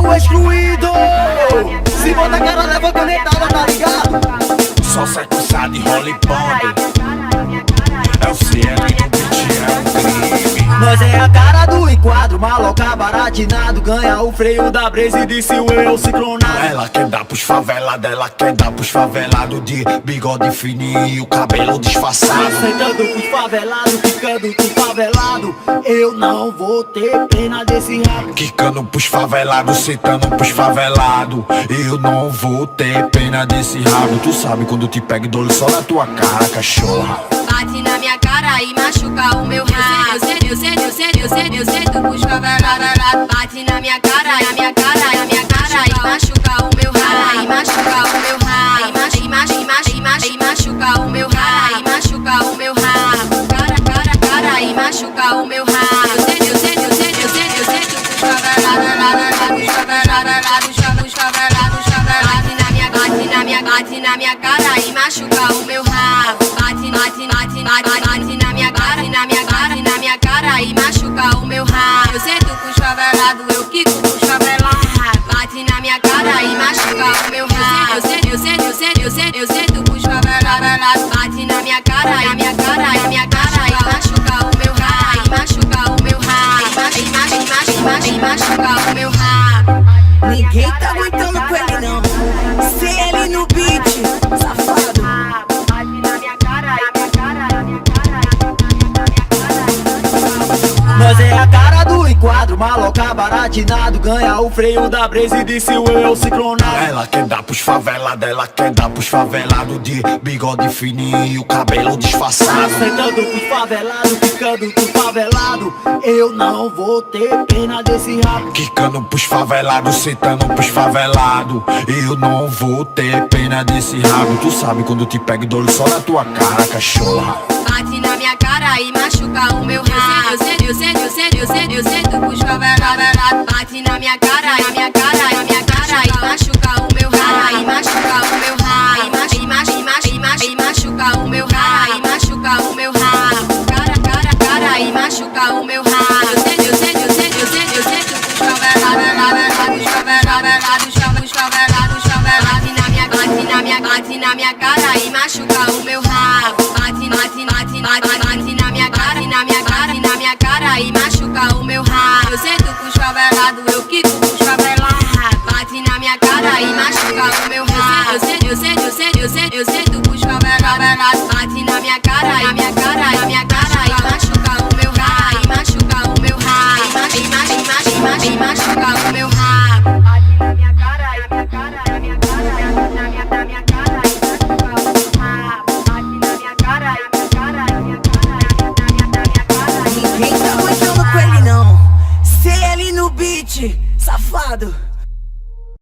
o excluído. Se bota a cara, leva canetada, tá ligado? Só sequeçado e rola e pode. É o CL no beat, é um crime. Nós é a cara do enquadro, maloca baratinado. Ganha o freio da Blaze e disse o eu ciclonado. Ela quer dar pros favelados, ela quer dar pros favelados de bigode fininho e o cabelo disfarçado. Sentando pros favelados, ficando com favelado. Eu não vou ter pena desse rabo. Quicando pros favelados, sentando pros favelados. Eu não vou ter pena desse rabo. Tu sabe quando te pego e dou só na tua cara, cachorra. Bate na minha cara e machuca o meu rabo. Eu sei tu pros favelados. Bate na minha cara e machuca o meu rabo. E machuca o meu rabo. E machuca o meu rabo. E machuca o meu rabo. Cara e machuca o meu rabo. Eu sei tu pros favelados. Bate na minha cara e machuca o meu rabo. Bate na minha cara e machuca o meu rabo. Eu sei tu pros favelados, eu quico pros favelados. Bate na minha cara e machuca o meu rabo. Eu sei tu pros favelados. Bate na minha cara e machuca o meu rabo. E machuca o meu rabo. E machuca o meu rabo. Ninguém tá aguentando com ele não. CL no beat, safado. Nós é a cara do enquadro, maloca baratinado. Ganha o freio da Blaze e disse o eu ciclonado. Ela quer dar pros favelados, ela quer dar pros favelados de bigode fininho e o cabelo disfarçado. Sentando pros favelados, ficando com favelado. Eu não vou ter pena desse rabo. Quicando pros favelados, sentando pros favelados. Eu não vou ter pena desse rabo. Tu sabe quando te pego e dou só na tua cara, cachorra. Bate na minha cara e machuca o meu rabo. Eu sei tu pros favelados. Bate na minha cara e machuca o meu rabo. E machuca o meu rabo. E machuca o meu rabo. E machuca o meu rabo. Cara e machuca o meu rabo. Eu sei tu pros favelados. Bate na minha cara e machuca o meu rabo. Bate na minha cara e machuca o meu rabo. Eu sei tu pros favelados, eu quico pros favelados. Bate na minha cara e machuca o meu rabo. Eu sei tu pros favelados. Bate na minha cara e machuca o meu rabo. E machuca o meu rabo. E machuca o meu rabo. Ninguém tá aguentando com ele não. CL no beat, safado.